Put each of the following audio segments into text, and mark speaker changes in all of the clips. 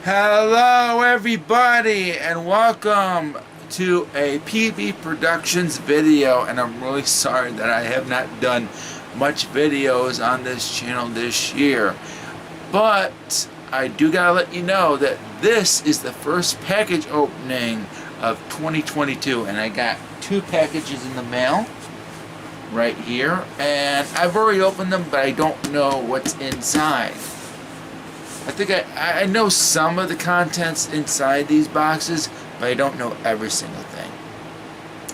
Speaker 1: Hello everybody and welcome to a PB Productions video, and I'm really sorry that I have not done much videos on this channel this year, but I do gotta let you know that this is the first package opening of 2022, and I got two packages in the mail right here, and I've already opened them, but I don't know what's inside. I think I know some of the contents inside these boxes, but I don't know every single thing.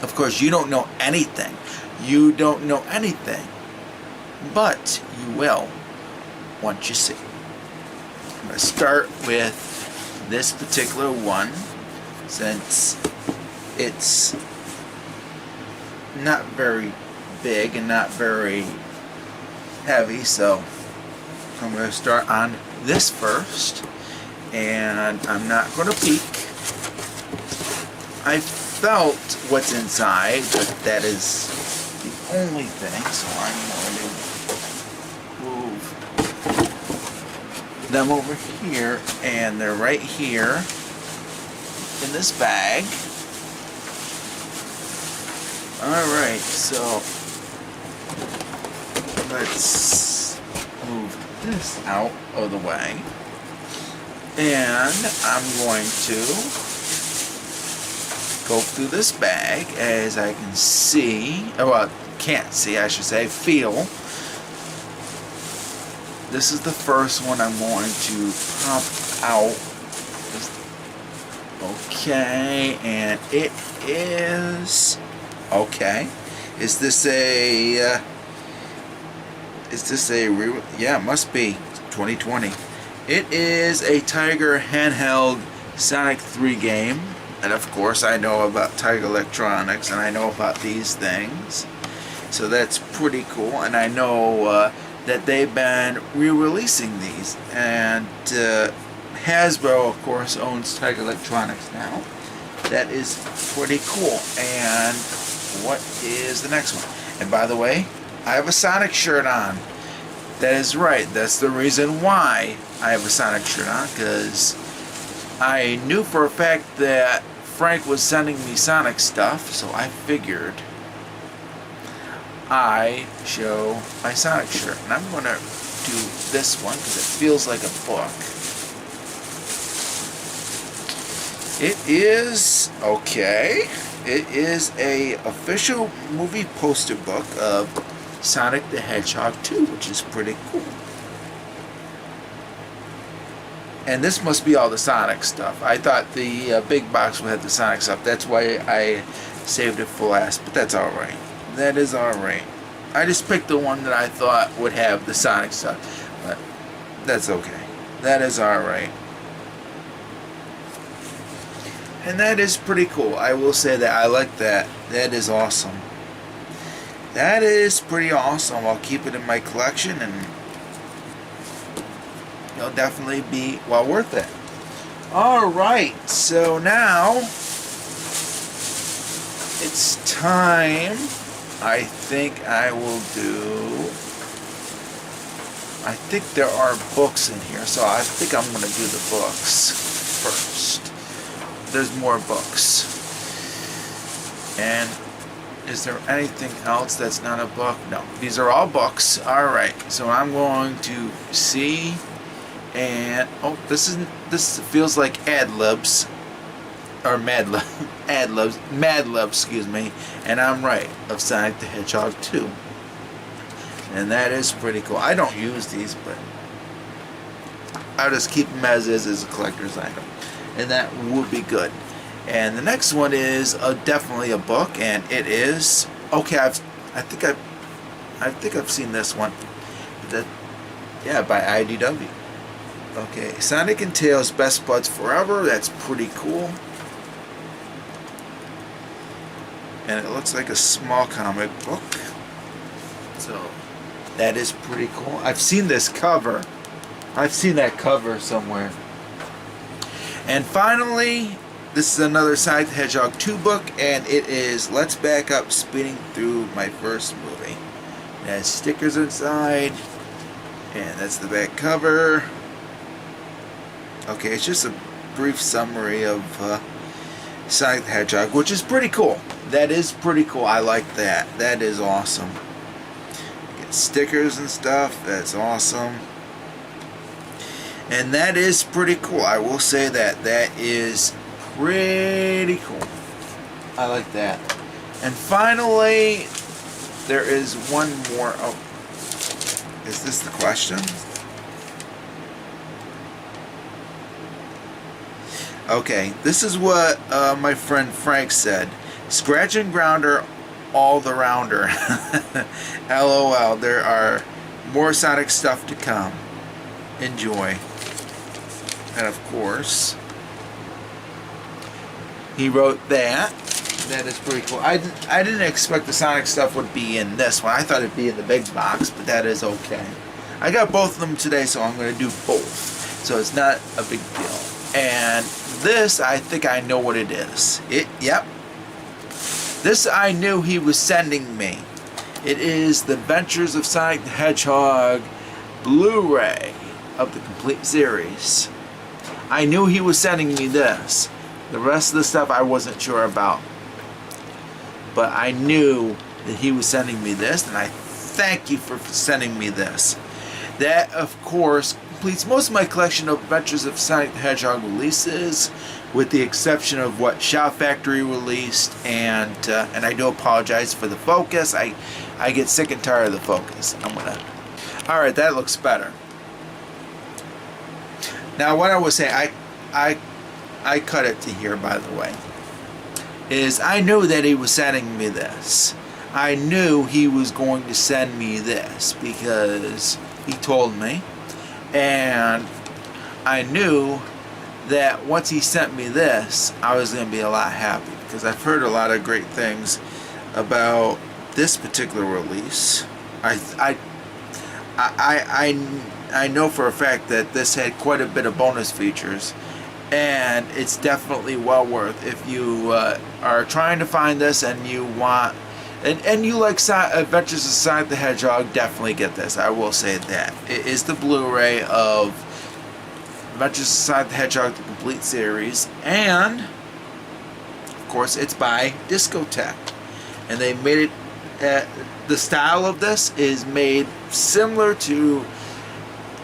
Speaker 1: Of course, you don't know anything. You don't know anything. But you will once you see. I'm going to start with this particular one, since it's not very big and not very heavy, so I'm going to start on this first, and I'm not going to peek. I felt what's inside, but that is the only thing, so I'm going to move them over here, and they're right here in this bag. Alright, so let's move this out of the way, and I'm going to go through this bag. As I can see, well, can't see, I should say, feel. This is the first one I'm going to pop out. Okay, and it is okay. Is this a yeah, it must be 2020. It is a Tiger handheld Sonic 3 game, and of course I know about Tiger Electronics, and I know about these things, so that's pretty cool. And I know that they've been re-releasing these, and Hasbro of course owns Tiger Electronics now. That is pretty cool. And what is the next one? And by the way, I have a Sonic shirt on. That is right. That's the reason why I have a Sonic shirt on, because I knew for a fact that Frank was sending me Sonic stuff, so I figured I show my Sonic shirt. And I'm going to do this one because it feels like a book. It is, okay, it is a official movie poster book of Sonic the Hedgehog 2, which is pretty cool. And this must be all the Sonic stuff. I thought the big box would have the Sonic stuff. That's why I saved it for last, but that's alright. That is alright. I just picked the one that I thought would have the Sonic stuff, but that's okay. That is alright. And that is pretty cool. I will say that I like that. That is awesome. That is pretty awesome. I'll keep it in my collection, and it'll definitely be well worth it. Alright, so now it's time. I think I will do, I think there are books in here, so I think I'm going to do the books first. There's more books. And is there anything else that's not a book? No, these are all books. Alright, so I'm going to see, and oh, this feels like Ad Libs, or Mad Libs, excuse me, and I'm right, of Sonic the Hedgehog 2. And that is pretty cool. I don't use these, but I'll just keep them as is, as a collector's item, and that would be good. And the next one is definitely a book, and it is, okay, I think I've seen this one. Yeah, by IDW. Okay, Sonic and Tails Best Buds Forever. That's pretty cool. And it looks like a small comic book. So that is pretty cool. I've seen this cover. I've seen that cover somewhere. And finally, this is another Sonic the Hedgehog 2 book, and it is Let's Back Up, Speeding Through My First Movie. It has stickers inside, and that's the back cover. Okay, it's just a brief summary of Sonic the Hedgehog, which is pretty cool. That is pretty cool. I like that. That is awesome. Get stickers and stuff. That's awesome. And that is pretty cool. I will say that. That is pretty cool. I like that. And finally, there is one more. Oh, is this the question? Okay, this is what my friend Frank said. Scratch and Grounder all the rounder. LOL, there are more Sonic stuff to come. Enjoy. And of course, he wrote that. That is pretty cool. I didn't expect the Sonic stuff would be in this one. I thought it'd be in the big box, but that is okay. I got both of them today, so I'm going to do both. So it's not a big deal. And this, I think I know what it is. Yep. This I knew he was sending me. It is the Adventures of Sonic the Hedgehog Blu-ray of the complete series. I knew he was sending me this. The rest of the stuff I wasn't sure about. But I knew that he was sending me this, and I thank you for sending me this. That, of course, completes most of my collection of Adventures of Sonic the Hedgehog releases, with the exception of what Shout Factory released, and I do apologize for the focus. I get sick and tired of the focus. Alright, that looks better. Now, what I was saying, I cut it to here, by the way, is I knew that he was sending me this. I knew he was going to send me this because he told me, and I knew that once he sent me this, I was going to be a lot happy because I've heard a lot of great things about this particular release. I know for a fact that this had quite a bit of bonus features, and it's definitely well worth. If you are trying to find this and you want, and you like Adventures of Sonic the Hedgehog, definitely get this. I will say that. It is the Blu-ray of Adventures of Sonic the Hedgehog, the complete series, and of course it's by Discotech, and they made it. The style of this is made similar to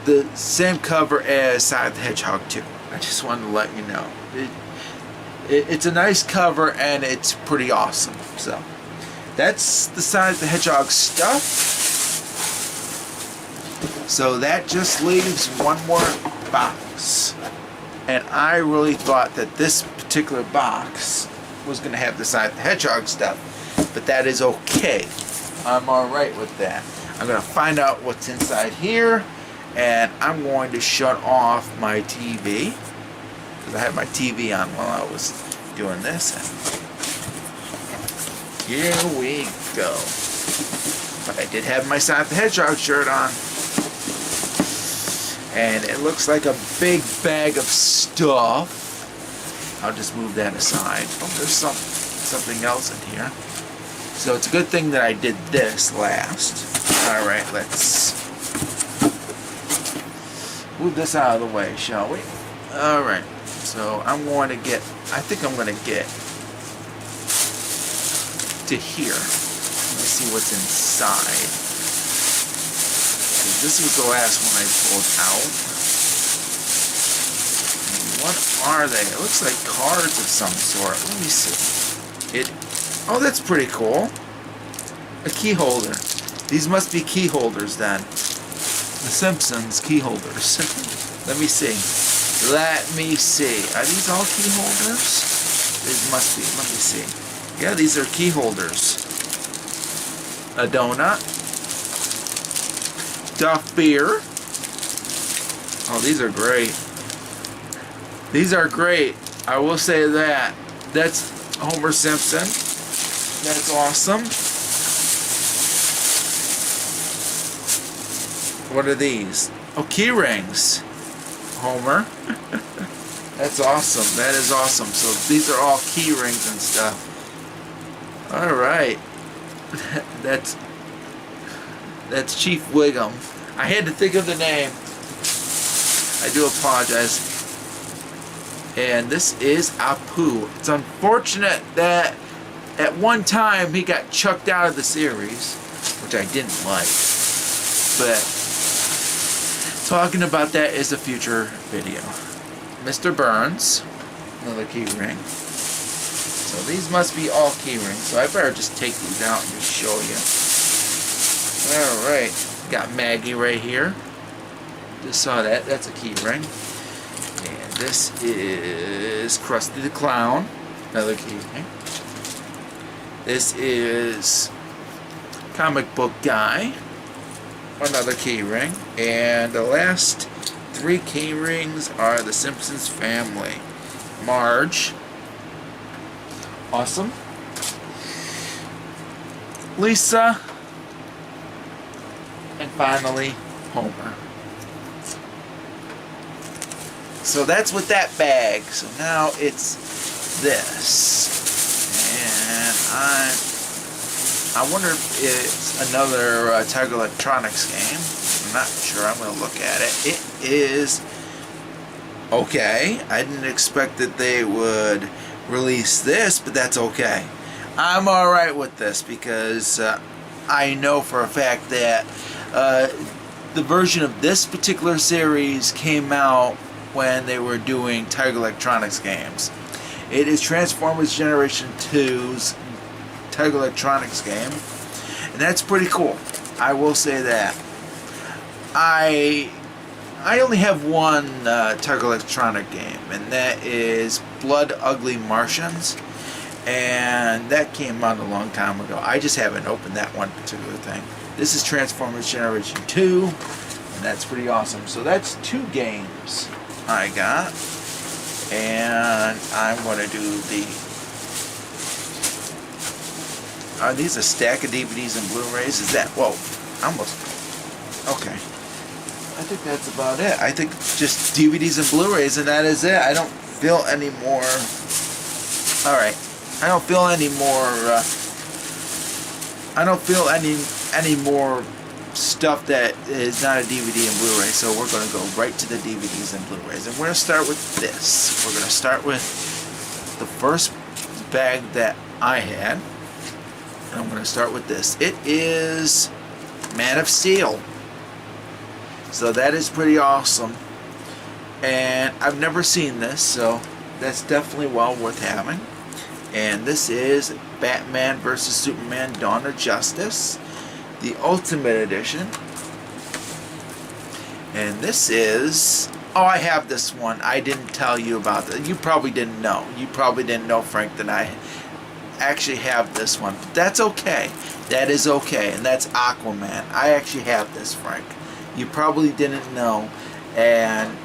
Speaker 1: the same cover as Sonic the Hedgehog 2. I just wanted to let you know. It's a nice cover and it's pretty awesome. So that's the Sonic the Hedgehog stuff. So that just leaves one more box. And I really thought that this particular box was going to have the Sonic the Hedgehog stuff. But that is okay. I'm alright with that. I'm going to find out what's inside here. And I'm going to shut off my TV, because I had my TV on while I was doing this. And here we go. But I did have my Sonic the Hedgehog shirt on. And it looks like a big bag of stuff. I'll just move that aside. Oh, there's something else in here. So it's a good thing that I did this last. Alright, let's move this out of the way, shall we? Alright, so I'm going to get, I think I'm going to get to here. Let me see what's inside. This was the last one I pulled out. What are they? It looks like cards of some sort. Let me see. Oh, that's pretty cool. A key holder. These must be key holders then. The Simpsons key holders. Let me see. Let me see. Are these all key holders? These must be. Let me see. Yeah, these are key holders. A donut. Duff beer. Oh, these are great. These are great. I will say that. That's Homer Simpson. That's awesome. What are these? Oh, key rings. Homer. That's awesome. That is awesome. So these are all key rings and stuff. Alright. That's Chief Wiggum. I had to think of the name. I do apologize. And this is Apu. It's unfortunate that at one time he got chucked out of the series, which I didn't like. But talking about that is a future video. Mr. Burns, another key ring. So these must be all key rings, so I better just take these out and just show you. Alright, got Maggie right here. Just saw that, that's a key ring. And this is Krusty the Clown, another key ring. This is Comic Book Guy, another key ring. And the last 3 key rings are the Simpsons family. Marge, awesome. Lisa, and finally Homer. So that's with that bag. So now it's this. And I wonder if it's another Tiger Electronics game. I'm not sure. I'm going to look at it. It is okay. I didn't expect that they would release this, but that's okay. I'm alright with this because I know for a fact that the version of this particular series came out when they were doing Tiger Electronics games. It is Transformers Generation 2's Tiger Electronics game, and that's pretty cool. I will say that. I only have one Tiger Electronic game, and that is Blood Ugly Martians, and that came out a long time ago. I just haven't opened that one particular thing. This is Transformers Generation 2, and that's pretty awesome. So that's 2 games I got, and I'm going to do the... Are these a stack of DVDs and Blu-rays? Is that... Whoa, almost... Okay. I think that's about it. I think just DVDs and Blu-rays, and that is it. I don't feel any more... Alright. I don't feel any more... I don't feel any more stuff that is not a DVD and Blu-ray, so we're going to go right to the DVDs and Blu-rays. And we're going to start with this. We're going to start with the first bag that I had. And I'm going to start with this. It is Man of Steel. So that is pretty awesome. And I've never seen this, so that's definitely well worth having. And this is Batman vs. Superman Dawn of Justice, the Ultimate Edition. And this is... Oh, I have this one. I didn't tell you about that. You probably didn't know. You probably didn't know, Frank, that I actually have this one. But that's okay. That is okay. And that's Aquaman. I actually have this, Frank. You probably didn't know. And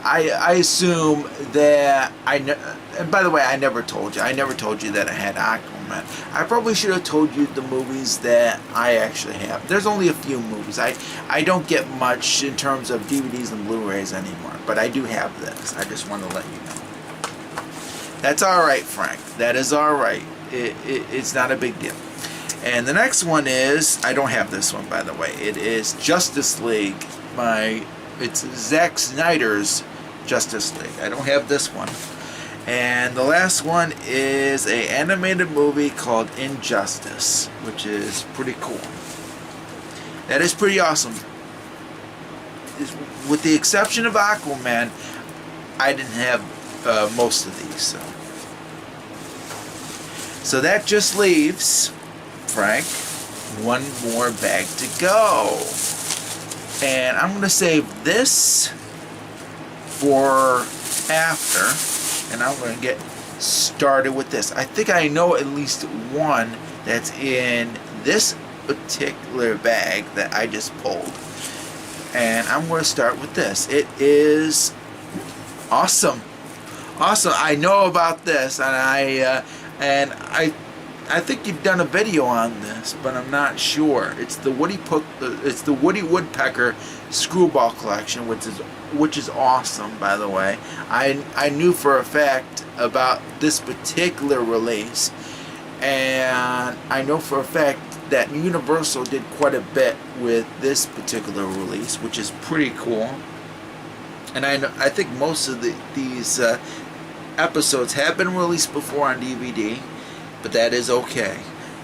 Speaker 1: I assume that and by the way, I never told you. I never told you that I had Aquaman. I probably should have told you the movies that I actually have. There's only a few movies. I don't get much in terms of DVDs and Blu-rays anymore, but I do have this. I just want to let you know. That's alright, Frank. That is alright. It's not a big deal. And the next one is, I don't have this one, by the way. It is Justice League. It's Zack Snyder's Justice League. I don't have this one. And the last one is an animated movie called Injustice, which is pretty cool. That is pretty awesome. With the exception of Aquaman, I didn't have most of these. So that just leaves, Frank, one more bag to go. And I'm going to save this for after, and I'm going to get started with this. I think I know at least one that's in this particular bag that I just pulled. And I'm going to start with this. It is awesome. Awesome. I know about this, and I think you've done a video on this, but I'm not sure. It's the Woody Woodpecker Screwball Collection, which is awesome, by the way. I knew for a fact about this particular release, and I know for a fact that Universal did quite a bit with this particular release, which is pretty cool. And I think most of these episodes have been released before on DVD, but that is okay.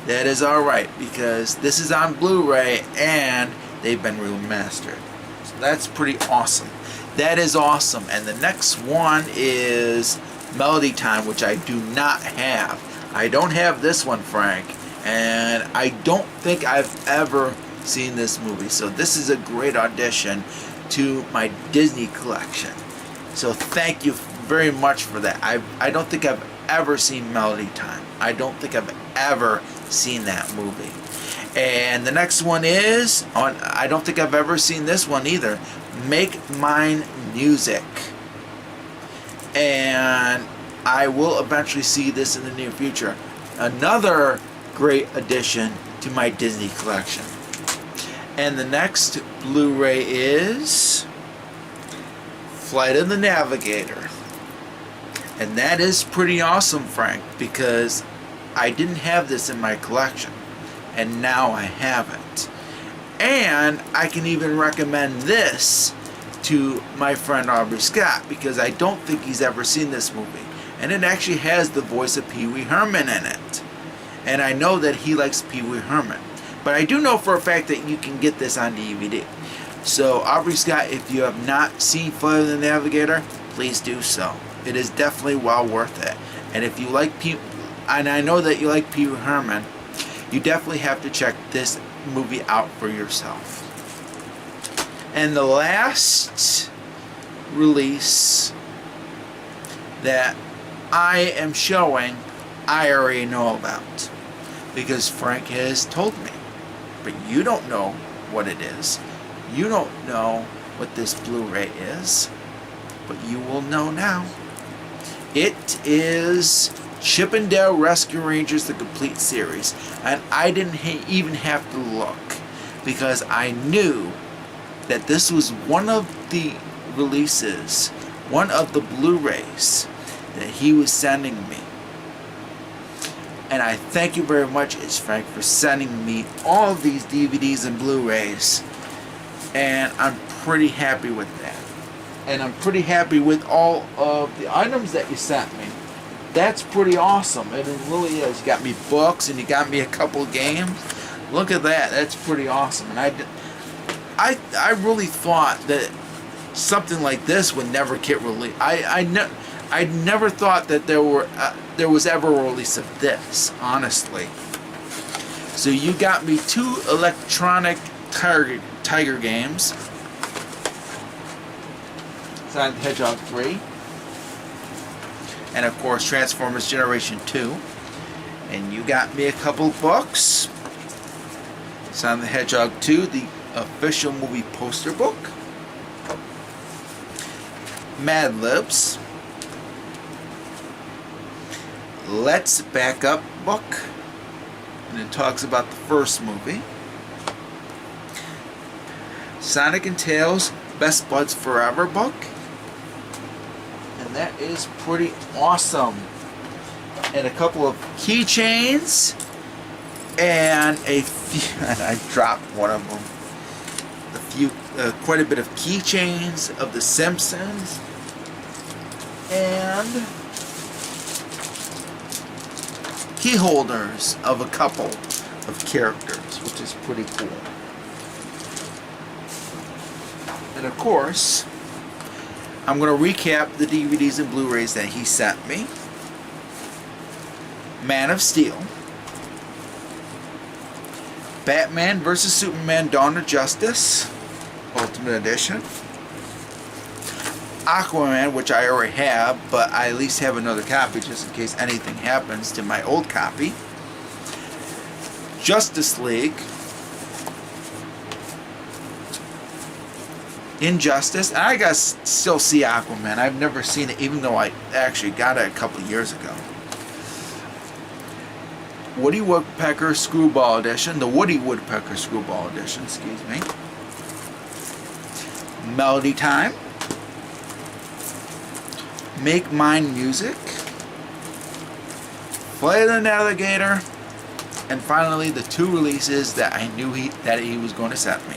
Speaker 1: That is alright, because this is on Blu-ray and they've been remastered. So that's pretty awesome. That is awesome. And the next one is Melody Time, which I do not have. I don't have this one, Frank, and I don't think I've ever seen this movie. So this is a great addition to my Disney collection. So thank you very much for that. I don't think I've ever seen Melody Time. I don't think I've ever seen that movie. And the next one is, I don't think I've ever seen this one either, Make Mine Music. And I will eventually see this in the near future. Another great addition to my Disney collection. And the next Blu-ray is Flight of the Navigator. And that is pretty awesome, Frank, because I didn't have this in my collection, and now I have it. And I can even recommend this to my friend Aubrey Scott, because I don't think he's ever seen this movie. And it actually has the voice of Pee Wee Herman in it. And I know that he likes Pee Wee Herman. But I do know for a fact that you can get this on DVD. So Aubrey Scott, if you have not seen Flight of the Navigator, please do so. It is definitely well worth it. And if you like and I know that you like Pee Wee Herman, you definitely have to check this movie out for yourself. And the last release that I am showing, I already know about, because Frank has told me. But you don't know what it is. You don't know what this Blu-ray is, but you will know now. It is Chip and Dale Rescue Rangers, the complete series. And I didn't even have to look, because I knew that this was one of the releases, one of the Blu-rays that he was sending me. And I thank you very much, It's Frank, for sending me all of these DVDs and Blu-rays. And I'm pretty happy with that. And I'm pretty happy with all of the items that you sent me. That's pretty awesome. It really is. You got me books and you got me a couple games. Look at that. That's pretty awesome. And I really thought that something like this would never get released. I never thought that there was ever a release of this, honestly. So you got me 2 electronic Tiger games. Sonic the Hedgehog 3. And of course Transformers Generation 2. And you got me a couple books. Sonic the Hedgehog 2, the official movie poster book. Mad Libs. Let's Back Up book, and it talks about the first movie. Sonic and Tails Best Buds Forever book, and that is pretty awesome. And a couple of keychains, and a few, and I dropped one of them. Quite a bit of keychains of The Simpsons, and key holders of a couple of characters, which is pretty cool. And of course, I'm going to recap the DVDs and Blu-rays that he sent me. Man of Steel, Batman vs. Superman Dawn of Justice Ultimate Edition, Aquaman, which I already have, but I at least have another copy just in case anything happens to my old copy. Justice League, Injustice, and I gotta still see Aquaman. I've never seen it, even though I actually got it a couple of years ago. Woody Woodpecker Screwball Edition, the Woody Woodpecker Screwball Edition, excuse me. Melody Time, Make Mine Music, Flight of the Navigator, and finally the 2 releases that I knew he was going to send me.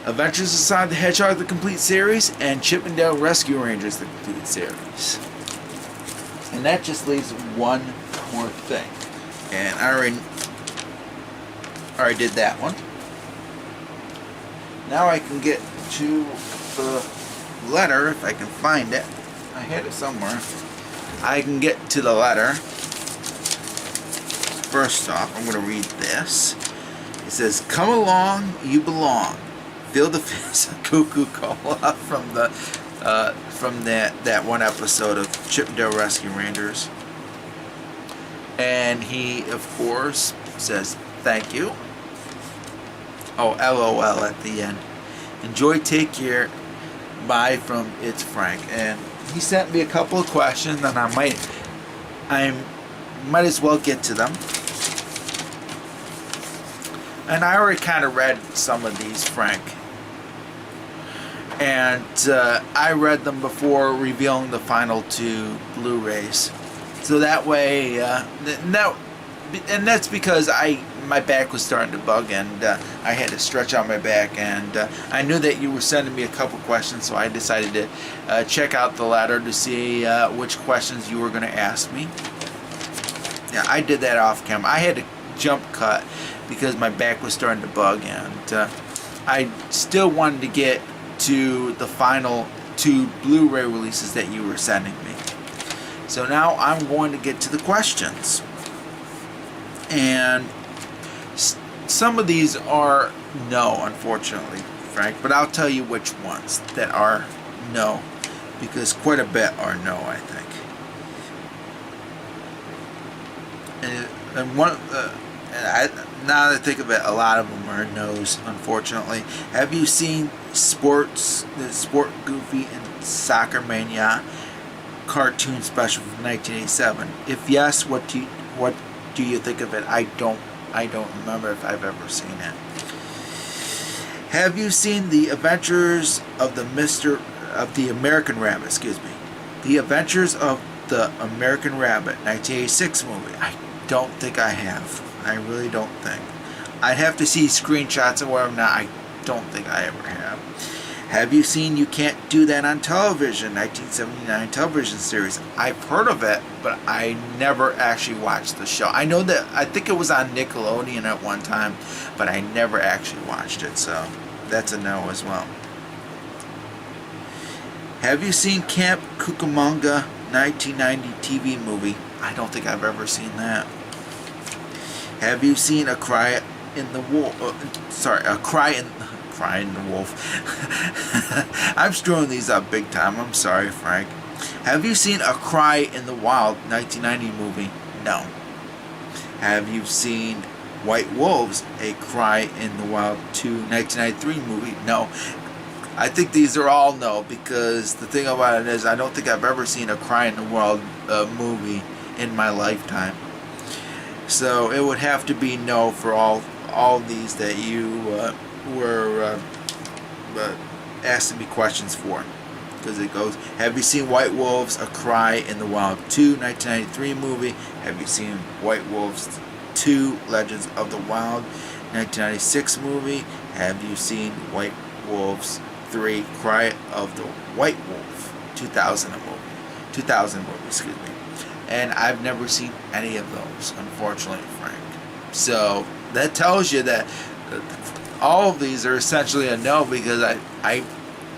Speaker 1: Adventures of Sonic the Hedgehog, the complete series, and Chip 'n Dale Rescue Rangers, the complete series. And that just leaves one more thing. And I already did that one. Now I can get to the letter, if I can find it. I had it somewhere. I can get to the letter. First off, I'm going to read this. It says, "Come along, you belong. Feel the fizz of Cuckoo Cola," from that one episode of Chip 'n Dale Rescue Rangers. And he, of course, says, "Thank you." Oh, LOL at the end. "Enjoy, take care. Bye from It's Frank." And he sent me a couple of questions, and I might as well get to them. And I already kind of read some of these, Frank. And I read them before revealing the final 2 Blu-rays. So that way, and that's because my back was starting to bug, and I had to stretch out my back, and I knew that you were sending me a couple questions, so I decided to check out the letter to see which questions you were going to ask me. Yeah, I did that off camera. I had to jump cut because my back was starting to bug, and I still wanted to get to the final 2 Blu-ray releases that you were sending me. So now I'm going to get to the questions. And some of these are no, unfortunately, Frank, but I'll tell you which ones that are no, because quite a bit are no, I think. And one, now that I think of it, a lot of them are no's, unfortunately. Have you seen the Sport Goofy and Soccer Mania cartoon special from 1987? If yes, what do you think of it? I don't remember if I've ever seen it. Have you seen the Adventures of the American Rabbit? Excuse me, the Adventures of the American Rabbit, 1986 movie. I don't think I have. I really don't think. I'd have to see screenshots of where I'm not. I don't think I ever have. Have you seen You Can't Do That on Television, 1979 television series? I've heard of it, but I never actually watched the show. I know that, I think it was on Nickelodeon at one time, but I never actually watched it, so that's a no as well. Have you seen Camp Cucamonga, 1990 TV movie? I don't think I've ever seen that. Have you seen A Cry in the Wolf? Cry in the Wolf. I'm screwing these up big time. I'm sorry, Frank. Have you seen A Cry in the Wild, 1990 movie? No. Have you seen White Wolves, A Cry in the Wild 2, 1993 movie? No. I think these are all no, because the thing about it is I don't think I've ever seen A Cry in the Wild movie in my lifetime. So it would have to be no for all these that you were asking me questions for. Because it goes, have you seen White Wolves, A Cry in the Wild 2, 1993 movie? Have you seen White Wolves 2, Legends of the Wild, 1996 movie? Have you seen White Wolves 3, Cry of the White Wolf, 2000 movie, excuse me. And I've never seen any of those, unfortunately, Frank. So that tells you that all of these are essentially a no, because I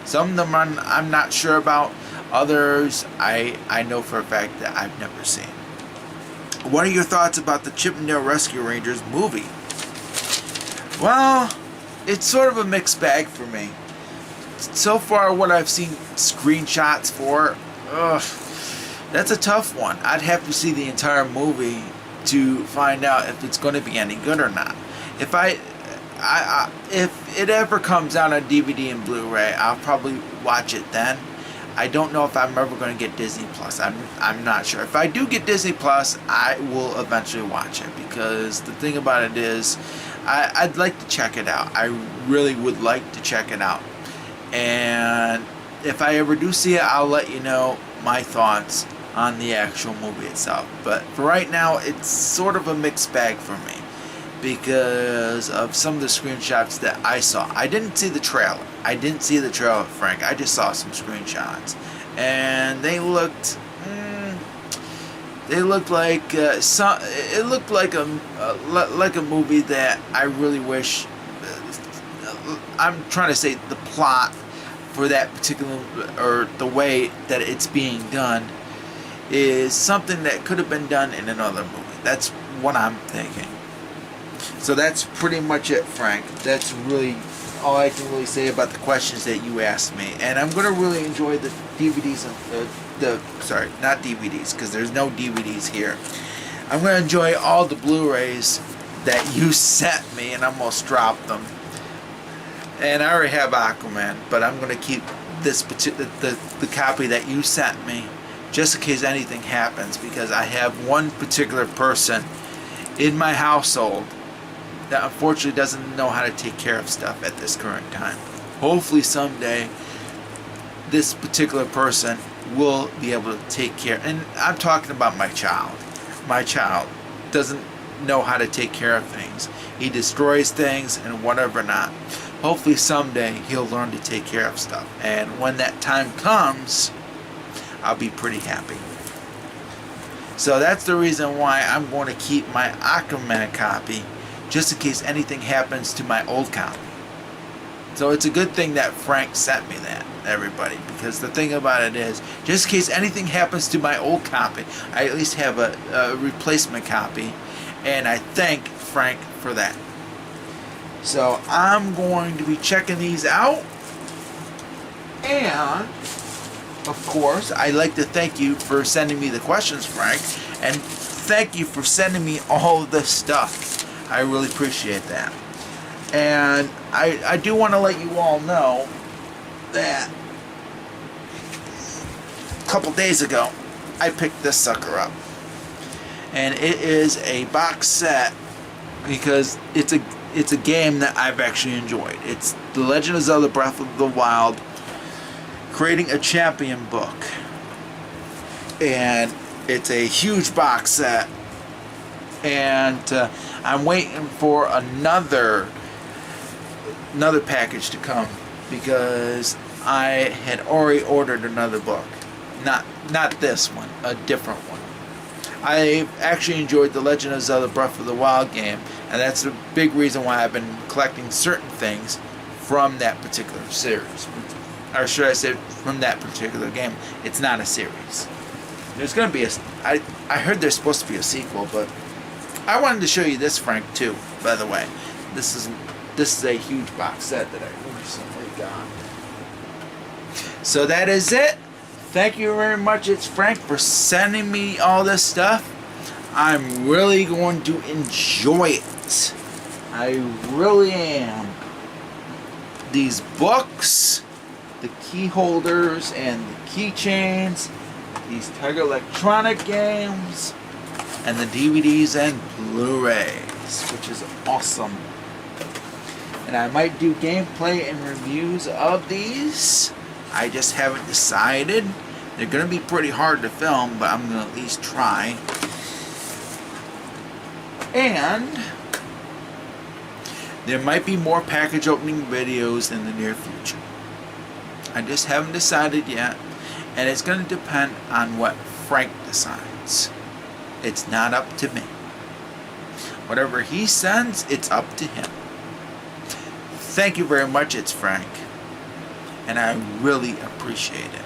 Speaker 1: some of them I'm not sure about. Others I know for a fact that I've never seen. What are your thoughts about the Chip 'n Dale Rescue Rangers movie? Well, it's sort of a mixed bag for me. So far, what I've seen screenshots for, that's a tough one. I'd have to see the entire movie to find out if it's going to be any good or not. If it ever comes out on DVD and Blu-ray, I'll probably watch it then. I don't know if I'm ever going to get Disney Plus. I'm not sure. If I do get Disney Plus, I will eventually watch it, because the thing about it is, I'd like to check it out. I really would like to check it out. And if I ever do see it, I'll let you know my thoughts on the actual movie itself. But for right now, it's sort of a mixed bag for me. because of some of the screenshots that I saw. I didn't see the trailer. Frank. I just saw some screenshots, and they looked. They looked like it looked like a movie that I really wish. I'm trying to say the plot for that particular, or the way that it's being done, is something that could have been done in another movie. That's what I'm thinking. So that's pretty much it, Frank. That's really all I can really say about the questions that you asked me. And I'm going to really enjoy the DVDs, sorry, not DVDs, because there's no DVDs here. I'm going to enjoy all the Blu-rays that you sent me, and I almost dropped them. And I already have Aquaman, but I'm going to keep this particular, the copy that you sent me, just in case anything happens, because I have one particular person in my household that unfortunately doesn't know how to take care of stuff at this current time. Hopefully someday this particular person will be able to take care. And I'm talking about my child. My child doesn't know how to take care of things. He destroys things and whatever not. Hopefully someday he'll learn to take care of stuff. And when that time comes, I'll be pretty happy. So that's the reason why I'm going to keep my Aquaman copy, just in case anything happens to my old copy. So it's a good thing that Frank sent me that, everybody, because the thing about it is, just in case anything happens to my old copy, I at least have a replacement copy, and I thank Frank for that. So I'm going to be checking these out, and of course I'd like to thank you for sending me the questions, Frank, and thank you for sending me all of this stuff. I really appreciate that. And I do want to let you all know that a couple days ago I picked this sucker up, and it is a box set because it's a game that I've actually enjoyed. It's The Legend of Zelda Breath of the Wild, Creating a Champion book, and it's a huge box set. And I'm waiting for another package to come, because I had already ordered another book. Not this one, a different one. I actually enjoyed The Legend of Zelda Breath of the Wild game, and that's a big reason why I've been collecting certain things from that particular series. Or should I say from that particular game. It's not a series. There's going to be I heard there's supposed to be a sequel, but I wanted to show you this, Frank, too, by the way. This is a huge box set that I recently got. So that is it. Thank you very much, it's Frank, for sending me all this stuff. I'm really going to enjoy it. I really am. These books, the key holders and the keychains, these Tiger Electronic games, and the DVDs and Blu-rays, which is awesome. And I might do gameplay and reviews of these. I just haven't decided. They're going to be pretty hard to film, but I'm going to at least try. And there might be more package opening videos in the near future. I just haven't decided yet, and it's going to depend on what Frank decides. It's not up to me. Whatever he sends, it's up to him. Thank you very much, it's Frank. And I really appreciate it.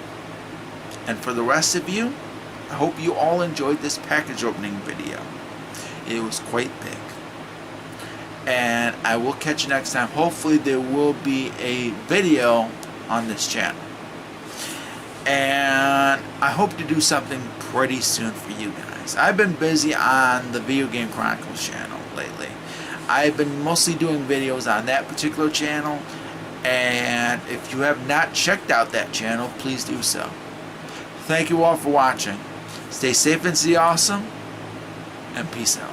Speaker 1: And for the rest of you, I hope you all enjoyed this package opening video. It was quite big. And I will catch you next time. Hopefully there will be a video on this channel. And I hope to do something pretty soon for you guys. I've been busy on the Video Game Chronicles channel lately. I've been mostly doing videos on that particular channel, and if you have not checked out that channel, please do so. Thank you all for watching. Stay safe and stay awesome, and peace out.